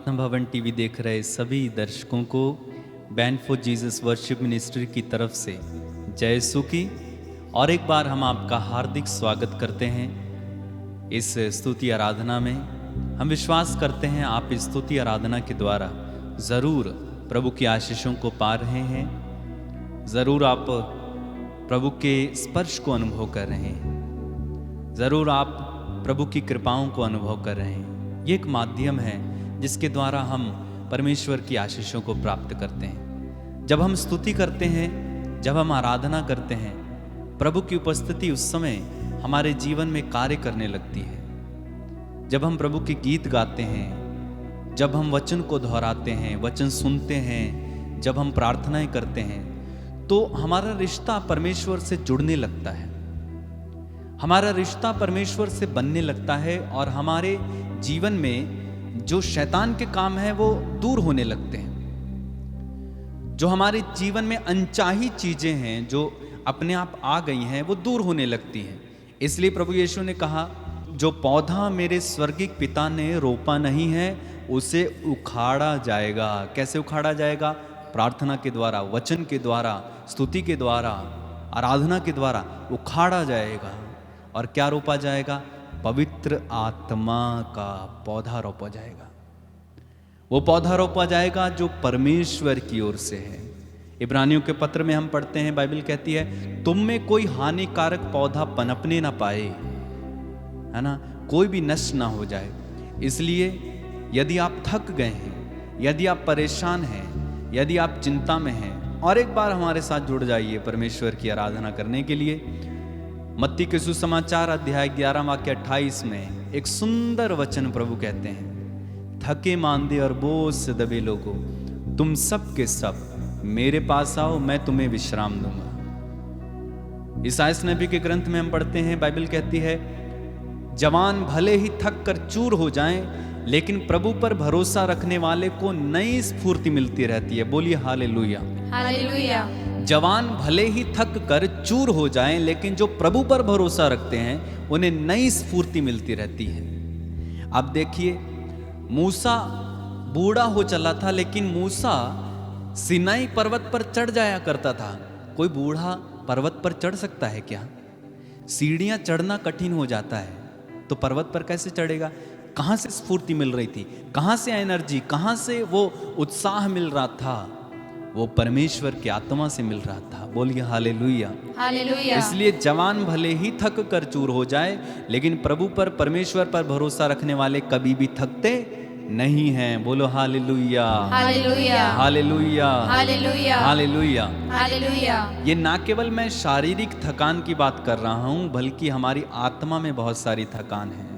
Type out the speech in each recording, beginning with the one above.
प्रार्थना भवन टीवी देख रहे सभी दर्शकों को band for Jesus worship ministry की तरफ से जय यीशु की और एक बार हम आपका हार्दिक स्वागत करते हैं इस स्तुति आराधना में। हम विश्वास करते हैं आप इस स्तुति आराधना के द्वारा ज़रूर प्रभु की आशीषों को पा रहे हैं, ज़रूर आप प्रभु के स्पर्श को अनुभव कर रहे हैं, ज़रूर आप प्रभु की कृपाओं को अनुभव कर रहे हैं। ये एक माध्यम है जिसके द्वारा हम परमेश्वर की आशीषों को प्राप्त करते हैं। जब हम स्तुति करते हैं, जब हम आराधना करते हैं, प्रभु की उपस्थिति उस समय हमारे जीवन में कार्य करने लगती है। जब हम प्रभु के गीत गाते हैं, जब हम वचन को दोहराते हैं, वचन सुनते हैं, जब हम प्रार्थनाएं करते हैं, तो हमारा रिश्ता परमेश्वर से जुड़ने लगता है, हमारा रिश्ता परमेश्वर से बनने लगता है और हमारे जीवन में जो शैतान के काम है वो दूर होने लगते हैं। जो हमारे जीवन में अनचाही चीजें हैं, जो अपने आप आ गई हैं, वो दूर होने लगती हैं। इसलिए प्रभु यीशु ने कहा, जो पौधा मेरे स्वर्गिक पिता ने रोपा नहीं है उसे उखाड़ा जाएगा। कैसे उखाड़ा जाएगा? प्रार्थना के द्वारा, वचन के द्वारा, स्तुति के द्वारा, आराधना के द्वारा उखाड़ा जाएगा। और क्या रोपा जाएगा? पवित्र आत्मा का पौधा रोपा जाएगा। वो पौधा रोपा जाएगा जो परमेश्वर की ओर से है। इब्रानियों के पत्र में हम पढ़ते हैं, बाइबल कहती है, तुम में कोई हानिकारक पौधा पनपने ना पाए, है ना, कोई भी नष्ट ना हो जाए। इसलिए यदि आप थक गए हैं, यदि आप परेशान हैं, यदि आप चिंता में हैं, और एक बार हमारे साथ जुड़ जाइए परमेश्वर की आराधना करने के लिए। मत्ती के सुसमाचार अध्याय 11 वाक्य 28 में एक सुंदर वचन प्रभु कहते हैं, थके मांदे और बोझ से दबे लोगों, तुम सब के सब मेरे पास आओ, मैं तुम्हें विश्राम दूंगा। ईसाइयाह नबी के ग्रंथ में हम पढ़ते हैं, बाइबल कहती है, जवान भले ही थक कर चूर हो जाएं, लेकिन प्रभु पर भरोसा रखने वाले को नई स्फूर्ति मिलती रहती है। बोलिए हालेलुया, हालेलुया। जवान भले ही थक कर चूर हो जाएं, लेकिन जो प्रभु पर भरोसा रखते हैं उन्हें नई स्फूर्ति मिलती रहती है। अब देखिए, मूसा बूढ़ा हो चला था, लेकिन मूसा सिनाई पर्वत पर चढ़ जाया करता था। कोई बूढ़ा पर्वत पर चढ़ सकता है क्या? सीढ़ियां चढ़ना कठिन हो जाता है, तो पर्वत पर कैसे चढ़ेगा? कहां से स्फूर्ति मिल रही थी, कहां से एनर्जी, कहां से वो उत्साह मिल रहा था? वो परमेश्वर की आत्मा से मिल रहा था। बोलिए हालेलुया, हालेलुया। इसलिए जवान भले ही थक कर चूर हो जाए, लेकिन प्रभु पर, परमेश्वर पर भरोसा रखने वाले कभी भी थकते नहीं हैं। बोलो hallelujah, hallelujah, hallelujah, hallelujah, hallelujah. Hallelujah. ये ना केवल मैं शारीरिक थकान की बात कर रहा हूं, बल्कि हमारी आत्मा में बहुत सारी थकान है।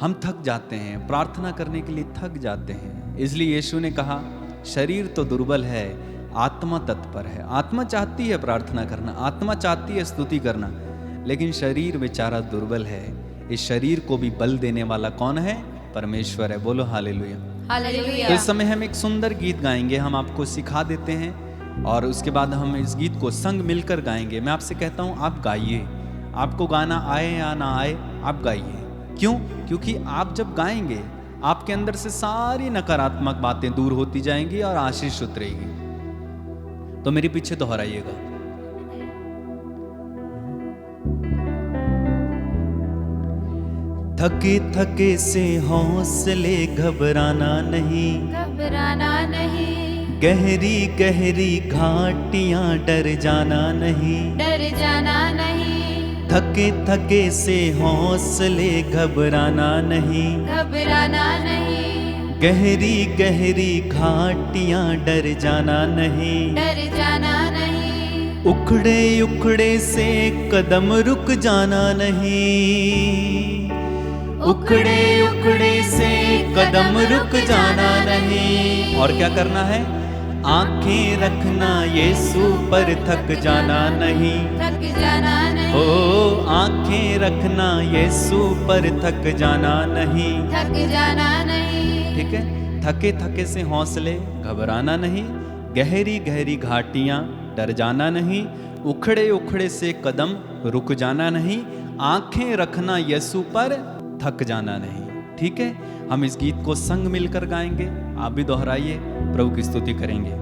हम थक जाते हैं, प्रार्थना करने के लिए थक जाते हैं। इसलिए यीशु ने कहा, शरीर तो दुर्बल है, आत्मा तत्पर है। आत्मा चाहती है प्रार्थना करना, आत्मा चाहती है स्तुति करना, लेकिन शरीर बेचारा दुर्बल है। इस शरीर को भी बल देने वाला कौन है? परमेश्वर है। बोलो हालेलुया, हालेलुया। तो इस समय हम एक सुंदर गीत गाएंगे, हम आपको सिखा देते हैं और उसके बाद हम इस गीत को संग मिलकर गाएंगे। मैं आपसे कहता हूं, आप गाइए। आपको गाना आए या ना आए, आप गाइए। क्यों? क्योंकि आप जब गाएंगे, आपके अंदर से सारी नकारात्मक बातें दूर होती जाएंगी और आशीष उतरेगी। तो मेरे पीछे दोहराइएगा। थके थके से हौसले घबराना नहीं, घबराना नहीं, गहरी गहरी घाटियां डर जाना नहीं, डर जाना नहीं, थके थके से हौसले घबराना नहीं, घबराना नहीं, गहरी गहरी घाटियां डर जाना नहीं, डर जाना नहीं, उखड़े उखड़े से कदम रुक जाना नहीं, उखड़े उखड़े से कदम रुक जाना नहीं। और क्या करना है? आंखें रखना यीशु पर, थक जाना नहीं, थक जाना नहीं, ओ आंखें रखना यीशु पर, थक जाना नहीं, थक जाना नहीं। ठीक है? थके थके से हौसले घबराना नहीं, गहरी गहरी घाटियां डर जाना नहीं, उखड़े उखड़े से कदम रुक जाना नहीं, आंखें रखना यीशु पर, थक जाना नहीं। ठीक है, हम इस गीत को संग मिलकर गाएंगे। आप भी दोहराइए, प्रभु की स्तुति करेंगे।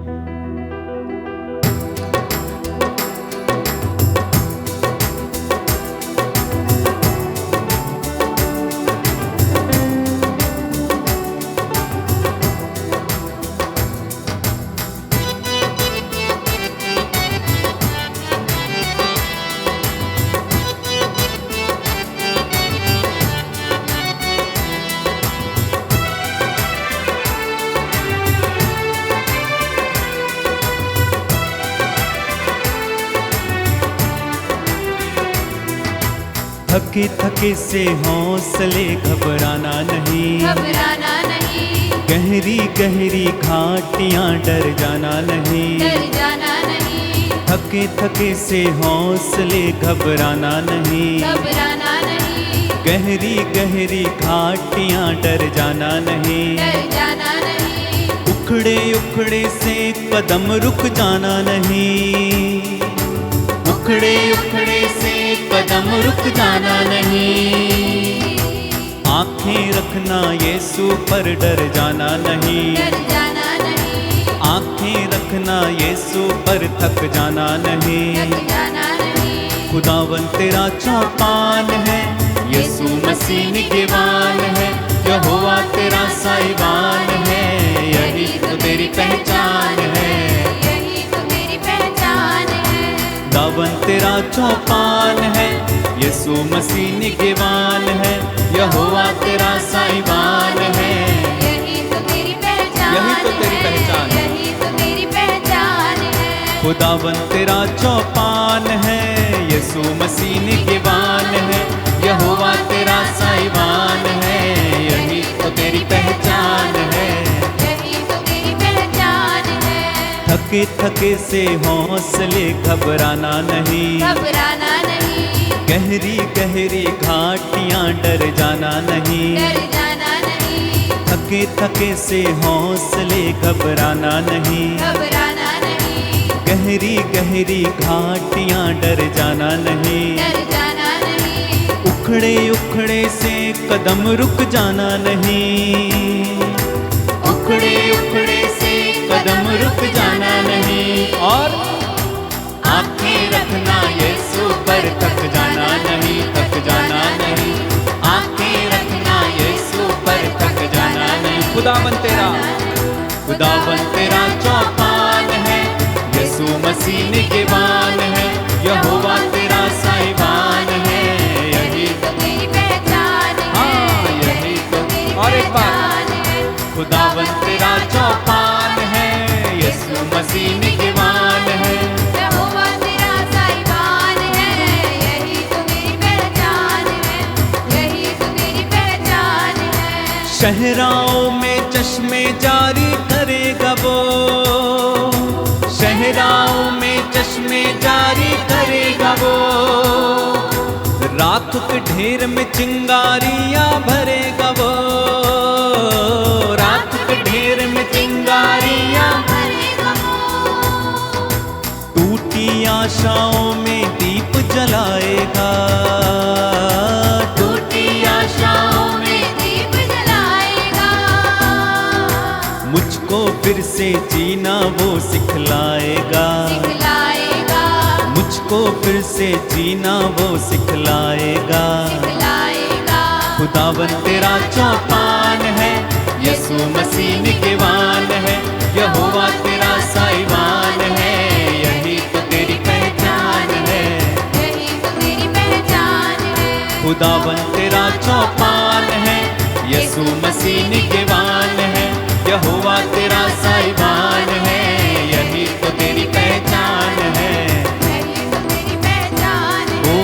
थके थके से हौसले घबराना नहीं, घबराना नहीं, गहरी गहरी घाटियां डर जाना नहीं, डर जाना नहीं, थके थके से हौसले घबराना नहीं, घबराना नहीं, गहरी गहरी घाटियां डर जाना नहीं, डर जाना नहीं, उखड़े उखड़े से कदम रुक जाना नहीं, उखड़े उखड़े से कदम रुक जाना नहीं, आंखें रखना यीशु पर डर जाना नहीं, डर जाना नहीं, आंखें रखना यीशु पर थक जाना नहीं, थक जाना नहीं, खुदावन तेरा चौपान है, यीशु मसीह निगहबान है, यहोवा तेरा साहिबान है, यही तो तेरी पहचान है, यही तो मेरी पहचान है, खुदावन तेरा चौपान है, यीशु मसीह निगहबान है, यहोवा तेरा साहिबान है, यही तो तेरी पहचान है, यही तो तेरी पहचान है, यही तो मेरी पहचान है, खुदावन तेरा चौपान है, यीशु मसीह निगहबान है, यहोवा तेरा साहिबान है, यही तो तेरी पहचान है, यही तो तेरी पहचान है, थके थके से हौसले घबराना नहीं, घबराना नहीं, गहरी गहरी घाटियां डर जाना नहीं, डर जाना नहीं, थके थके से हौसले घबराना नहीं, घबराना नहीं, गहरी गहरी घाटियां डर जाना नहीं, डर जाना नहीं, उखड़े उखड़े से कदम रुक जाना नहीं, उखड़े उखड़े से कदम रुक जाना नहीं, और आंखें रखना यीशु पर थक जाना नहीं, थक जाना नहीं, आंखें रखना यीशु पर थक जाना नहीं, खुदावन तेरा चौपान है, यीशु मसीह निगहबान है, यहोवा तेरा साहिबान है, यही तो तेरी पहचान है, हाँ यही तो, और एक बार, खुदावन तेरा चौपान है, यीशु मसीह निगहबान है, यहोवा तेरा साहिबान है, यही तो मेरी पहचान है, यही तो तेरी पहचान है, शहराओं में चश्मे जारी करेगा वो, शहराओं में चश्मे जारी करेगा वो, राख के ढेर में चिंगारियां भरेगा वो, राख के ढेर में चिंगारियां, भरेगा वो, टूटी आशाओं में दीप जलाएगा, टूटी आशाओं में दीप जलाएगा, मुझको फिर से जीना वो सिखलाएगा, सिखलाएगा, मुझको फिर से जीना वो सिखलाएगा, सिखलाएगा, खुदावन तेरा चौपान है, यीशु मसीह निगहबान है, यहोवा तेरा साहिबान है, यही तो तेरी पहचान है, यही तो तेरी पहचान है, खुदावन तेरा चौपान है, यीशु मसीह निगहबान है, यहोवा तेरा साहिबान है, यही तो तेरी पहचान है, यही तो तेरी पहचान है, ओ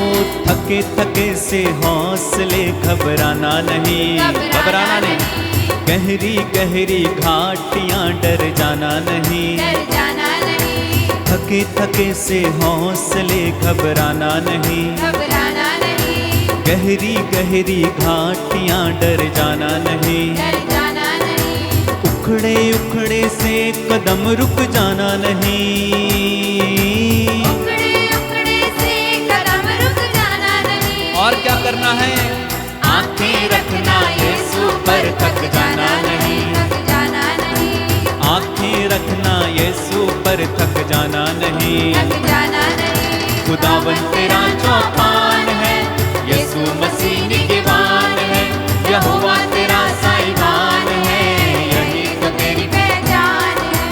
थके थके से हौसले घबराना नहीं, घबराना नहीं, गहरी गहरी घाटियां डर जाना नहीं, डर जाना नहीं, थके थके से हौसले घबराना नहीं, घबराना नहीं, गहरी गहरी घाटियां डर जाना नहीं, डर जाना नहीं, उखड़े उखड़े से कदम रुक जाना नहीं, उखड़े उखड़े से कदम रुक जाना नहीं, और क्या करना है, आंखें रखना यीशु पर खुदावन तेरा चौपान है, यीशु मसीह निगहबान है, यहोवा तेरा साहिबान है, यही तो तेरी पहचान है,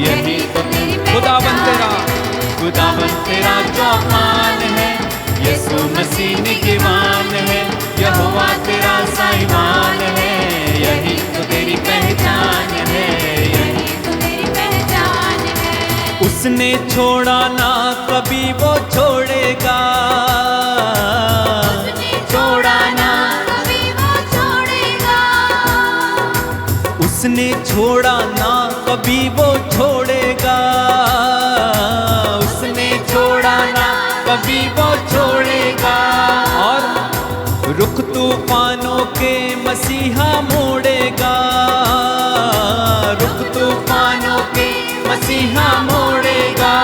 यही तो तेरी खुदावन तेरा, पहचान खुदावन तेरा चौपान है, यीशु मसीह निगहबान है, यहोवा तेरा साहिबान है, यही तो तेरी पहचान है, यही तो तेरी पहचान है। उसने छोड़ा ना कभी वो छोड़ेगा, उसने छोड़ा ना कभी वो छोड़ेगा, उसने छोड़ा ना कभी वो छोड़ेगा, उसने छोड़ा ना कभी वो छोड़ेगा, और रुख तूफानों के मसीहा मोड़ेगा, रुख तूफानों के मसीहा मोड़ेगा,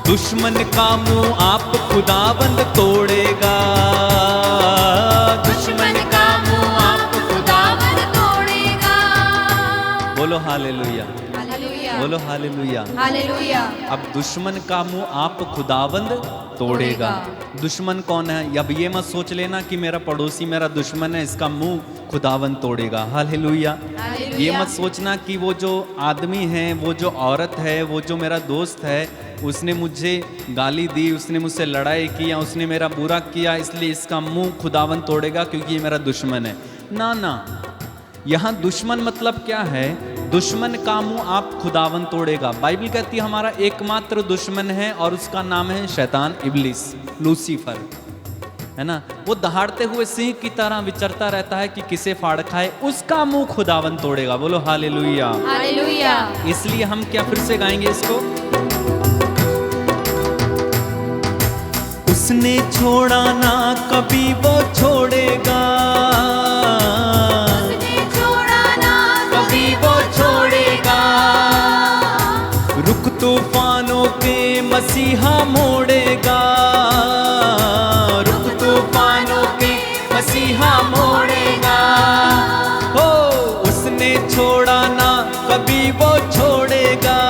दुश्मन का मुंह आप खुदाबंद तोड़ेगा, दुश्मन का मुंह आप खुदावन तोड़ेगा। बोलो हालेलुया, हालेलुया, बोलो हालेलुया। हालेलुया। अब दुश्मन का मुंह आप खुदाबंद तोड़ेगा। दुश्मन कौन है? अब ये मत सोच लेना कि मेरा पड़ोसी मेरा दुश्मन है, इसका मुंह खुदाबंद तोड़ेगा। हालेलुया। ये मत सोचना कि वो जो आदमी है, वो जो औरत है, वो जो मेरा दोस्त है, उसने मुझे गाली दी, उसने मुझसे लड़ाई की या उसने मेरा बुरा किया इसलिए इसका मुंह खुदाबंद तोड़ेगा क्योंकि ये मेरा दुश्मन है। ना ना, यहाँ दुश्मन मतलब क्या है? दुश्मन का मुंह आप खुदावन तोड़ेगा। बाइबल कहती है हमारा एकमात्र दुश्मन है और उसका नाम है शैतान, इब्लिस, लूसीफर, है ना। वो दहाड़ते हुए सिंह की तरह विचरता रहता है कि किसे फाड़ खाए, उसका मुंह खुदावन तोड़ेगा। बोलो हालेलुया, हालेलुया। इसलिए हम क्या फिर से गाएंगे इसको? उसने छोड़ा ना कभी वो छोड़ेगा, उसने छोड़ा ना कभी वो छोड़ेगा, रुख तूफानों के मसीहा मोड़ेगा, रुख तूफानों के मसीहा मोड़ेगा। हो उसने छोड़ा ना कभी वो छोड़ेगा,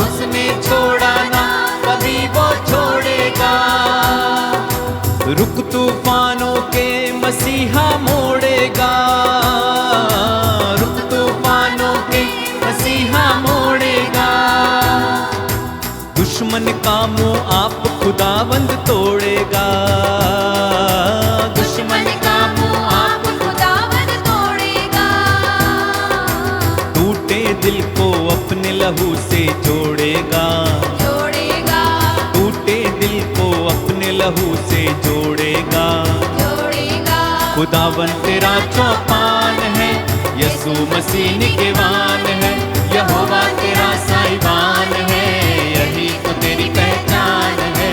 उसने छोड़ा ना कभी वो छोड़ेगा, रुख तूफानों के मसीहा मोड़ेगा, रुख तूफानों के मसीहा मोड़ेगा। दुश्मन का मुंह आप खुदाबंद तोड़ेगा, दुश्मन का मुंह आप खुदावन तोड़ेगा, टूटे दिल को अपने लहू से जोड़ेगा, जोड़ेगा, टूटे दिल को अपने लहू से जोड़ेगा। जोड़ेगा। खुदावन तेरा चौपान है, यीशु मसीह निगहबान है, यहोवा तेरा साहिबान है, यही तो तेरी पहचान है,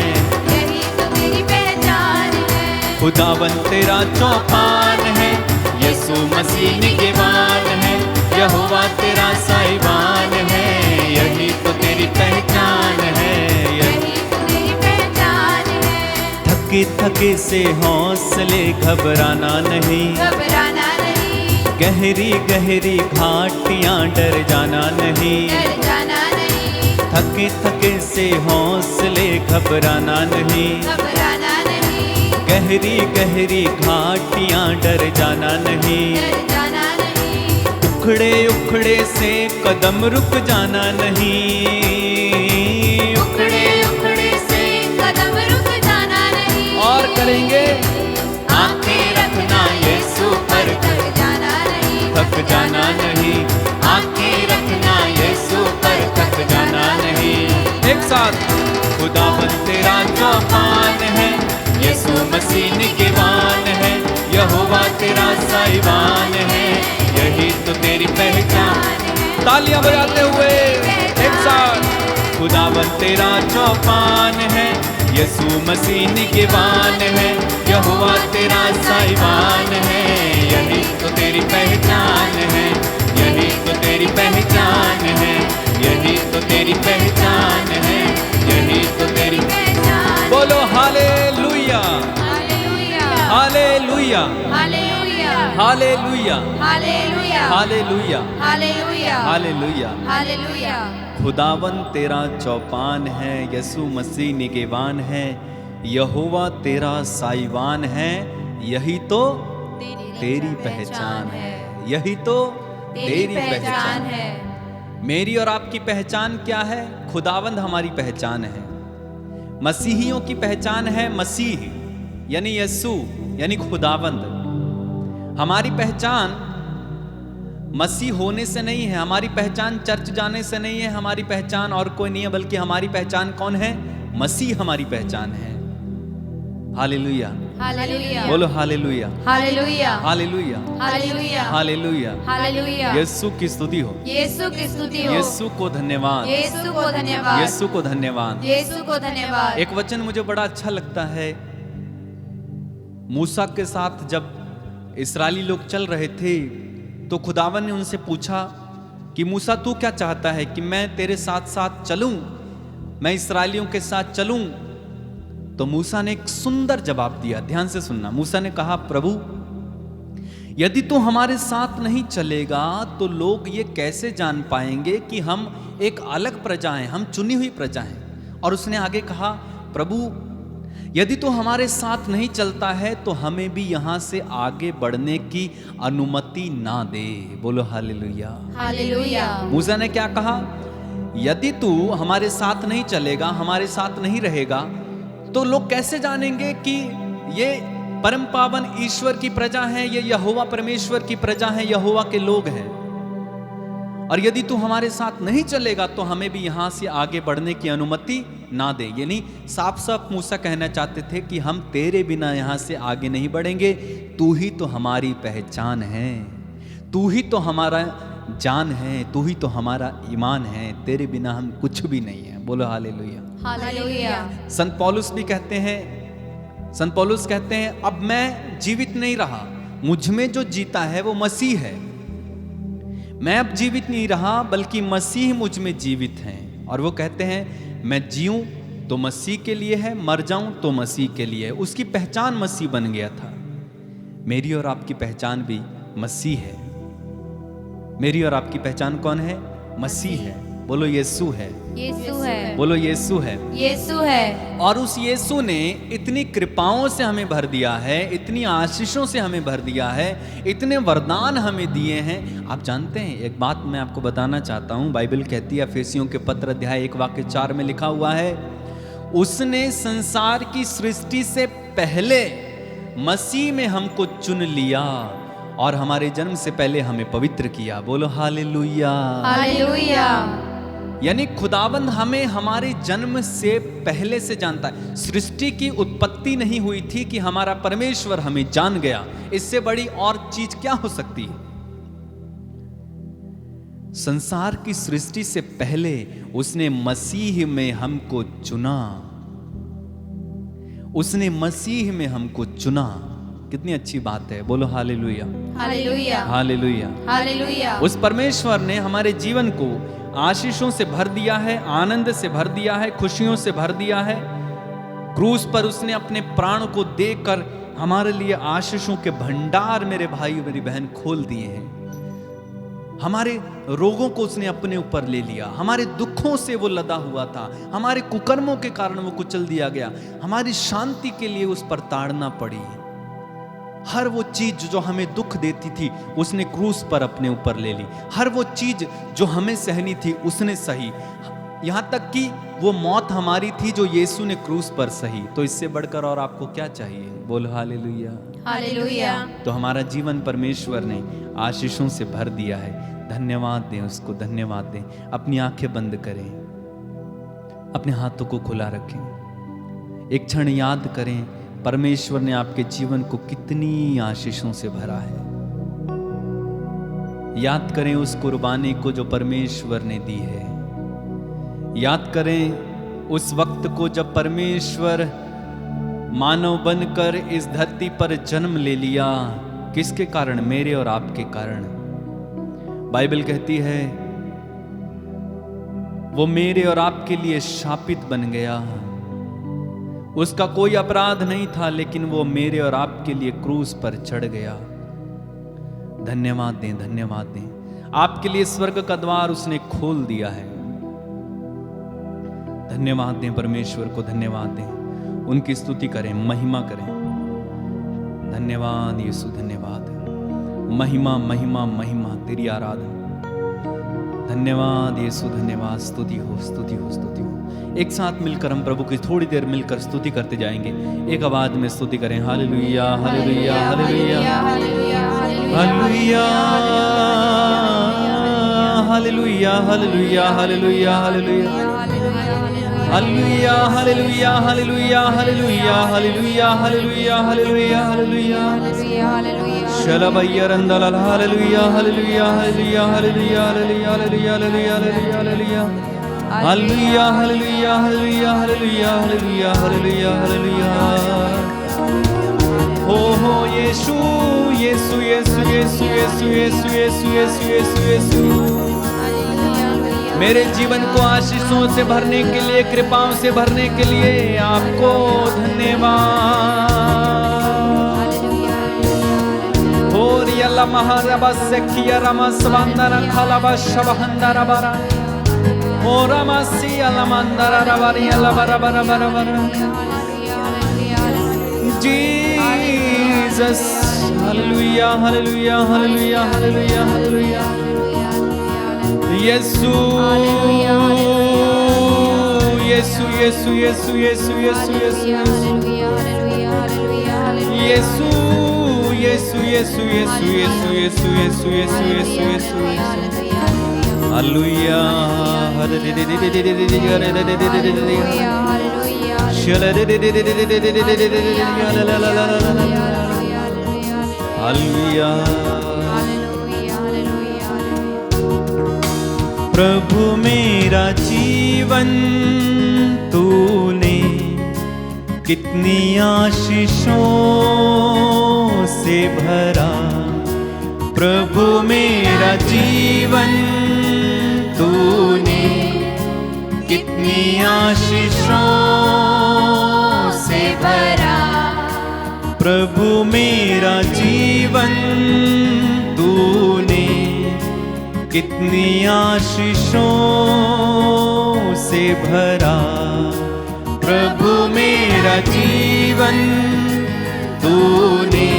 यही तो तेरी पहचान है। खुदावन तेरा चौपान है, यीशु मसीह निगहबान है, यहोवा तेरा साहिबान है, यही तो तेरी पहचान है, यही तो तेरी पहचान है। थके थके से हौसले घबराना नहीं, घबराना नहीं, गहरी गहरी घाटियां डर जाना नहीं, डर जाना नहीं, थके थके से हौसले घबराना नहीं, घबराना नहीं, गहरी गहरी घाटियां डर जाना नहीं, डर जाना नहीं, उखड़े उखड़े से कदम रुक जाना नहीं, उखड़े उखड़े से कदम रुक जाना नहीं, और करेंगे आंखें रखना यीशु पर, थक जाना नहीं, थक जाना नहीं, आंखें रखना यीशु पर, थक जाना नहीं। एक साथ, खुदावन तेरा चौपान है, यीशु मसीह निगहबान है, यहोवा तेरा साहिबान है, यही तो तेरी पहचान। तालियां बजाते हुए एक साथ, खुदावन तेरा चौपान है, यीशु मसीह निगहबान है, यहोवा तेरा साहिबान है, यही तो तेरी पहचान है, यही तो तेरी पहचान है, यही तो तेरी पहचान है, यही तो तेरी पहचान। बोलो hallelujah, hallelujah, hallelujah. Hallelujah. Hallelujah, hallelujah, hallelujah, hallelujah, hallelujah. Hallelujah. खुदावन तेरा चौपान है, यसु मसीह निगेवान है, यहोवा तेरा साईवान है, यही तो तेरी पहचान है, यही तो तेरी पहचान है। मेरी और आपकी पहचान क्या है? खुदावंद हमारी पहचान है। मसीहियों की पहचान है मसीह यानी यसु यानी खुदावंद। हमारी पहचान मसीह होने से नहीं है, हमारी पहचान चर्च जाने से नहीं है, हमारी पहचान और कोई नहीं है, बल्कि हमारी पहचान कौन है? मसीह हमारी पहचान है। हालेलुया, हालेलुया, बोलो hallelujah, hallelujah, hallelujah, hallelujah, hallelujah. Hallelujah. Yeshu की स्तुति हो, यीशु की स्तुति हो, यीशु को धन्यवाद, यीशु को धन्यवाद, यीशु को धन्यवाद। यीशु को धन्यवाद। एक वचन मुझे बड़ा अच्छा लगता है। मूसा के साथ जब इस्राएली लोग चल रहे थे तो खुदावन ने उनसे पूछा कि मूसा तू क्या चाहता है कि मैं तेरे साथ साथ चलूं, मैं इस्राएलियों के साथ चलूं? तो मूसा ने एक सुंदर जवाब दिया, ध्यान से सुनना। मूसा ने कहा, प्रभु यदि तू हमारे साथ नहीं चलेगा तो लोग ये कैसे जान पाएंगे कि हम एक अलग प्रजा हैं, हम चुनी हुई प्रजा हैं। और उसने आगे कहा, प्रभु यदि तू हमारे साथ नहीं चलता है तो हमें भी यहां से आगे बढ़ने की अनुमति ना दे। बोलो हालेलुया, हालेलुया। मूसा ने क्या कहा? यदि तू हमारे साथ नहीं चलेगा, हमारे साथ नहीं रहेगा, तो लोग कैसे जानेंगे कि ये परम पावन ईश्वर की प्रजा है, ये यहोवा परमेश्वर की प्रजा है, यहोवा के लोग हैं। और यदि तू हमारे साथ नहीं चलेगा तो हमें भी यहां से आगे बढ़ने की अनुमति ना दे। यानी साफ साफ मूसा कहना चाहते थे कि हम तेरे बिना यहां से आगे नहीं बढ़ेंगे, तू ही तो हमारी पहचान है, तू ही तो हमारा जान है, तू ही तो हमारा ईमान है, तेरे बिना हम कुछ भी नहीं है। बोलो हालेलुया, हालेलुया। संत पौलुस भी कहते हैं, संत पौलुस कहते हैं, अब मैं जीवित नहीं रहा, मुझ में जो जीता है वो मसीह है। मैं अब जीवित नहीं रहा बल्कि मसीह मुझ में जीवित हैं। और वो कहते हैं, मैं जीऊं तो मसीह के लिए है, मर जाऊं तो मसीह के लिए है। उसकी पहचान मसीह बन गया था। मेरी और आपकी पहचान भी मसीह है। मेरी और आपकी पहचान कौन है? मसीह है। बोलो यीशु है, यीशु है, बोलो यीशु है। यीशु है। और उस यीशु ने इतनी कृपाओं से हमें भर दिया है, इतनी आशीषों से हमें भर दिया है, इतने वरदान हमें दिए हैं। आप जानते हैं, एक बात मैं आपको बताना चाहता हूं, बाइबल कहती है, एफेसियों के पत्र अध्याय 1 वाक्य 4 में लिखा हुआ है, उसने संसार की सृष्टि से पहले मसीह में हमको चुन लिया और हमारे जन्म से पहले हमें पवित्र किया। बोलो हालेलुया, हालेलुया। यानी खुदाबंद हमें हमारे जन्म से पहले से जानता है। सृष्टि की उत्पत्ति नहीं हुई थी कि हमारा परमेश्वर हमें जान गया। इससे बड़ी और चीज क्या हो सकती है? संसार की सृष्टि से पहले उसने मसीह में हमको चुना, उसने मसीह में हमको चुना। कितनी अच्छी बात है। बोलो हालेलुया, हालेलुया, हालेलुया। हालेलुया। उस परमेश्वर ने हमारे जीवन को आशीषों से भर दिया है, आनंद से भर दिया है, खुशियों से भर दिया है। क्रूस पर उसने अपने प्राण को देकर हमारे लिए आशीषों के भंडार, मेरे भाई मेरी बहन, खोल दिए हैं। हमारे रोगों को उसने अपने ऊपर ले लिया, हमारे दुखों से वो लदा हुआ था, हमारे कुकर्मों के कारण वो कुचल दिया गया, हमारी शांति के लिए उस पर ताड़ना पड़ी। हर वो चीज जो हमें दुख देती थी उसने क्रूस पर अपने ऊपर ले ली। हर वो चीज जो हमें सहनी थी उसने सही, यहां तक कि वो मौत हमारी थी जो यीशु ने क्रूस पर सही। तो इससे बढ़कर और आपको क्या चाहिए? बोलो हालेलुया, हालेलुया। तो हमारा जीवन परमेश्वर ने आशीषों से भर दिया है। धन्यवाद दें उसको, धन्यवाद दें। अपनी आंखें बंद करें, अपने हाथों को खुला रखें, एक क्षण याद करें परमेश्वर ने आपके जीवन को कितनी आशीषों से भरा है। याद करें उस कुर्बानी को जो परमेश्वर ने दी है। याद करें उस वक्त को जब परमेश्वर मानव बनकर इस धरती पर जन्म ले लिया। किसके कारण? मेरे और आपके कारण। बाइबल कहती है वो मेरे और आपके लिए शापित बन गया। उसका कोई अपराध नहीं था, लेकिन वो मेरे और आपके लिए क्रूस पर चढ़ गया। धन्यवाद दें, धन्यवाद दें। आपके लिए स्वर्ग का द्वार उसने खोल दिया है। धन्यवाद दें परमेश्वर को, धन्यवाद दें, उनकी स्तुति करें, महिमा करें। धन्यवाद यीशु, धन्यवाद। महिमा महिमा महिमा तेरी आराधना। धन्यवाद यीशु, धन्यवाद। स्तुति हो, स्तुति हो, स्तुति हो। एक साथ मिलकर हम प्रभु की थोड़ी देर मिलकर स्तुति करते जाएंगे। एक आवाज में स्तुति करें। Hallelujah, hallelujah, hallelujah, hallelujah, hallelujah, hallelujah, hallelujah, hallelujah, hallelujah, hallelujah, hallelujah, hallelujah, hallelujah, hallelujah, hallelujah, hallelujah. शलबैया रंदला, hallelujah, hallelujah, hallelujah, hallelujah, hallelujah, hallelujah, hallelujah, hallelujah, hallelujah, hallelujah, hallelujah, hallelujah, hallelujah, hallelujah, hallelujah. हो यीशु, यीशु, यीशु, यीशु, यीशु, यीशु, यीशु, यीशु, यीशु, यीशु। मेरे जीवन को आशीषों से भरने के लिए, कृपाओं से भरने के लिए आपको धन्यवाद। हो रियला महारबस किया रमस वंदना खलबा शबहंदरा बरा। ओ रमसी अलमंदरा रबरी अलबरा बरा बरा बरा। Jesus, hallelujah, hallelujah, hallelujah, hallelujah, hallelujah. Yeshu, Yeshu, Yeshu, Yeshu, Yeshu, Yeshu, Yeshu, Yeshu, Yeshu, Yeshu, Yeshu, Yeshu, Yeshu, Yeshu, Yeshu, Yeshu, Yeshu. Hallelujah, hallelujah. प्रभु मेरा जीवन तूने कितनी आशीषों से भरा। प्रभु मेरा जीवन तूने कितनी आशीषों से भरा। प्रभु मेरा जीवन तूने कितनी आशीषों से भरा। प्रभु मेरा जीवन तूने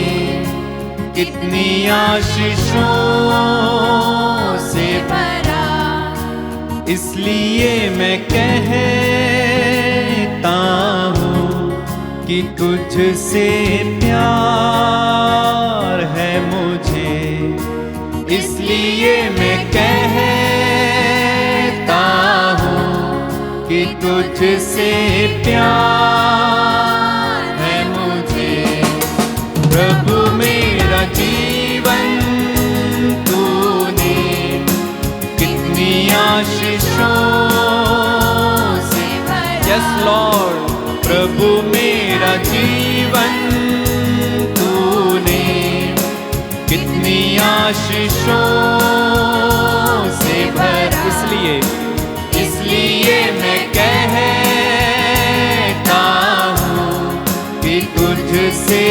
कितनी आशीषों से भरा। इसलिए मैं कहता हूँ कि तुझसे प्यार है मुझे। इसलिए मैं कहता हूँ कि तुझसे प्यार है मुझे। प्रभु मेरा जीवन तूने कितनी आशीषों से भरा। Yes Lord. प्रभु मेरा जीवन तूने कितनी आशीषों से भरा। इसलिए मैं कहता हूँ कि तुझसे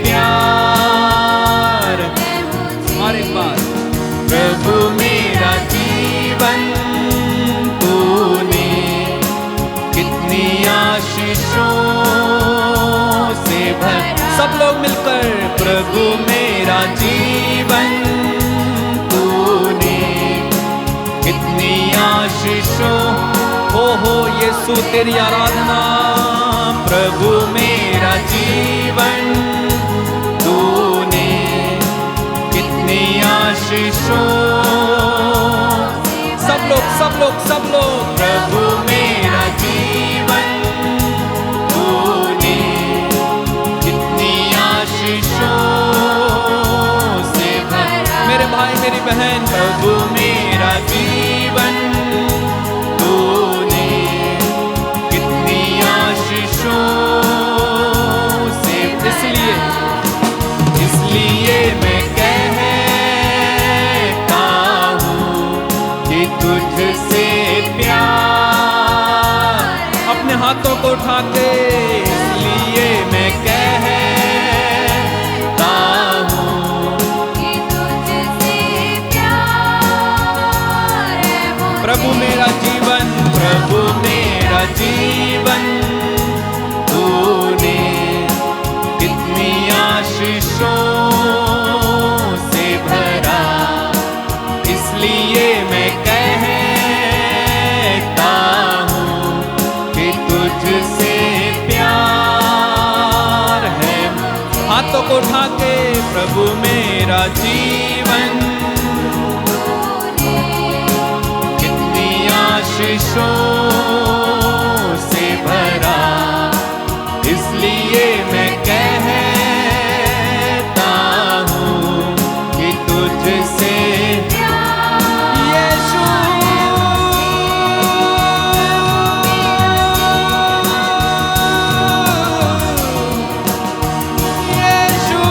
प्यार है मुझे। और एक बार। प्रभु मेरा जीवन तूने कितनी आशीषों से भरा। सब लोग मिलकर। प्रभु मेरा जीवन तूने कितनी आशीषों। हो यीशु तेरी आराधना। प्रभु मेरा जीवन तूने कितनी आशीषों। सब लोग, सब लोग, सब लोग। प्रभु मेरा जीवन तूने कितनी आशीषों से भरा। मेरे भाई मेरी बहन। प्रभु मेरा जीवन तूने कितनी आशीषों से। इसलिए मैं कहता हूँ कि तुझसे प्यार। अपने हाथों को उठा के। इसलिए मैं कहता हूँ कि तुझसे प्रभु मेरा जीवन तूने कितनी आशीषों से भरा, इसलिए मैं कहता हूँ कि तुझसे प्यार है। हाथों को उठा के प्रभु मेरा जीवन कितनी आशीषों से भरा, इसलिए मैं कहता हूँ कि तुझसे यीशु यीशु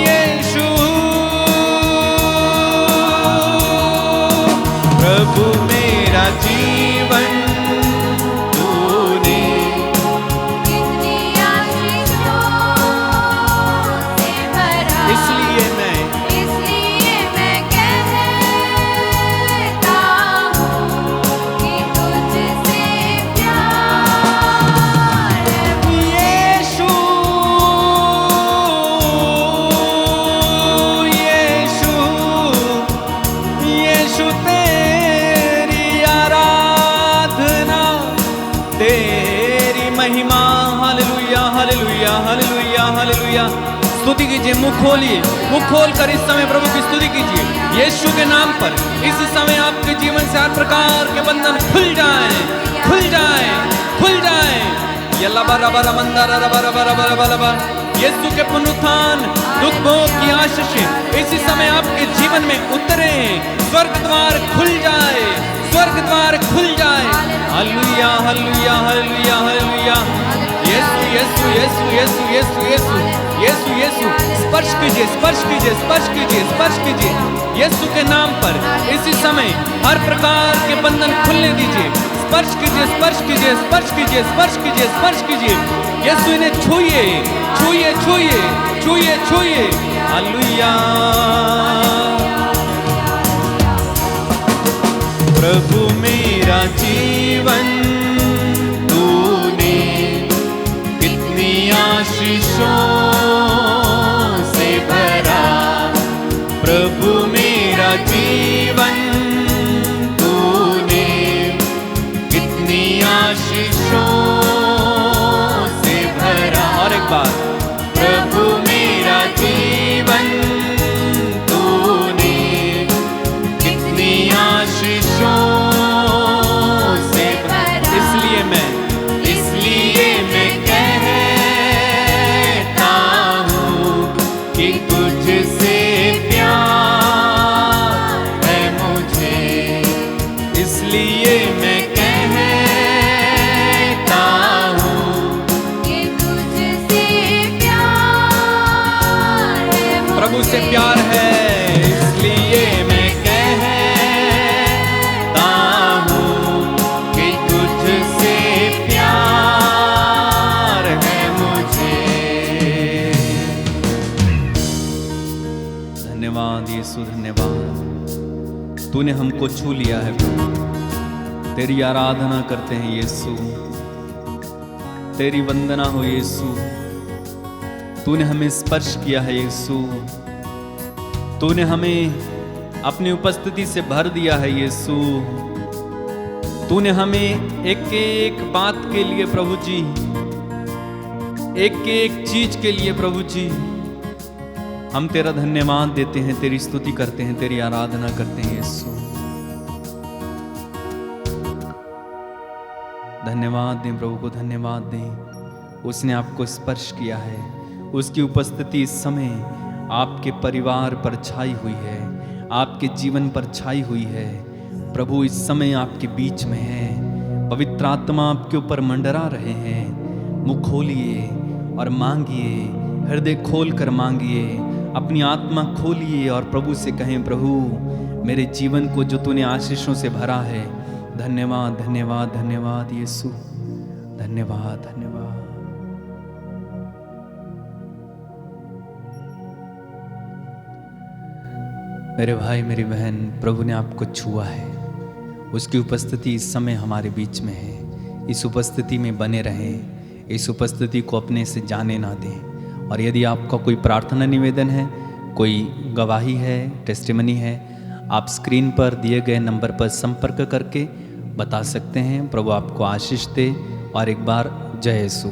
यीशु प्रभु मेरा जीवन तूने कितनी आशीषों से भरा, इसलिए मैं कहता हूँ कि तुझसे प्यार है। यीशु यीशु यीशु तेरी आराधना, तेरी महिमा। Hallelujah hallelujah hallelujah hallelujah. स्तुति कीजिए, मुख खोलिए, मुख खोलकर इस समय प्रभु की स्तुति कीजिए। यीशु के नाम पर इस समय आपके जीवन से हर प्रकार के बंधन खुल जाएं, खुल जाएं, खुल जाएं। यल्ला बरा बरा मंदारा रबा रबा रबा रबा रबा। यीशु के पुनरुत्थान दुख भोग की आशीषें इसी समय आपके जीवन में उतरे, स्वर्ग द्वार खुल जाए, स्वर्ग द्वार खुल जाए। Hallelujah hallelujah hallelujah hallelujah. Yeshu Yeshu Yeshu Yeshu Yeshu Yeshu Yeshu Yeshu. स्पर्श कीजिए, स्पर्श कीजिए, स्पर्श कीजिए, स्पर्श कीजिए। यीशु के नाम पर इसी समय हर प्रकार के बंधन खुलने दीजिए। स्पर्श कीजिए, स्पर्श कीजिए, स्पर्श कीजिए, स्पर्श कीजिए, स्पर्श कीजिए। यीशु इन्हें छूइए, छूइए, छूइए, छूइए, छूइए। हालेलुया। प्रभु मेरा जीवन तूने कितनी आशीषों से भरा, प्रभु मेरा जीवन तूने कितनी आशीषों से भरा। और एक बार, प्रभु मेरा जीवन तूने कितनी आशीषों से भरा, इसलिए मैं कहता हूँ कि तुझसे प्यार है मुझे, इसलिए मैं कहता हूँ कि तुझसे प्यार है मुझे। प्रभु से प्यार है, इसलिए मैं कहता हूँ कि तुझसे प्यार है मुझे। धन्यवाद यीशु, धन्यवाद। तूने हमको छू लिया है प्रभु। तेरी आराधना करते हैं यीशु, तेरी वंदना हो यीशु। तूने हमें स्पर्श किया है यीशु, तूने हमें अपनी उपस्थिति से भर दिया है यीशु। तूने हमें एक एक बात के लिए प्रभु जी, एक एक चीज के लिए प्रभु जी हम तेरा धन्यवाद देते हैं, तेरी स्तुति करते हैं, तेरी आराधना करते हैं यीशु। धन्यवाद दें प्रभु को, धन्यवाद दें। उसने आपको स्पर्श किया है, उसकी उपस्थिति इस समय आपके परिवार पर छाई हुई है, आपके जीवन पर छाई हुई है। प्रभु इस समय आपके बीच में है, पवित्र आत्मा आपके ऊपर मंडरा रहे हैं। मुख खोलिए और मांगिए, हृदय खोल कर मांगिए, अपनी आत्मा खोलिए और प्रभु से कहें, प्रभु मेरे जीवन को जो तूने आशीषों से भरा है, धन्यवाद धन्यवाद धन्यवाद यीशु, धन्यवाद धन्यवाद। मेरे भाई मेरी बहन, प्रभु ने आपको छुआ है। उसकी उपस्थिति इस समय हमारे बीच में है। इस उपस्थिति में बने रहें, इस उपस्थिति को अपने से जाने ना दें। और यदि आपका कोई प्रार्थना निवेदन है, कोई गवाही है, टेस्टिमनी है, आप स्क्रीन पर दिए गए नंबर पर संपर्क करके बता सकते हैं। प्रभु आपको आशीष दे। और एक बार जय यीशु।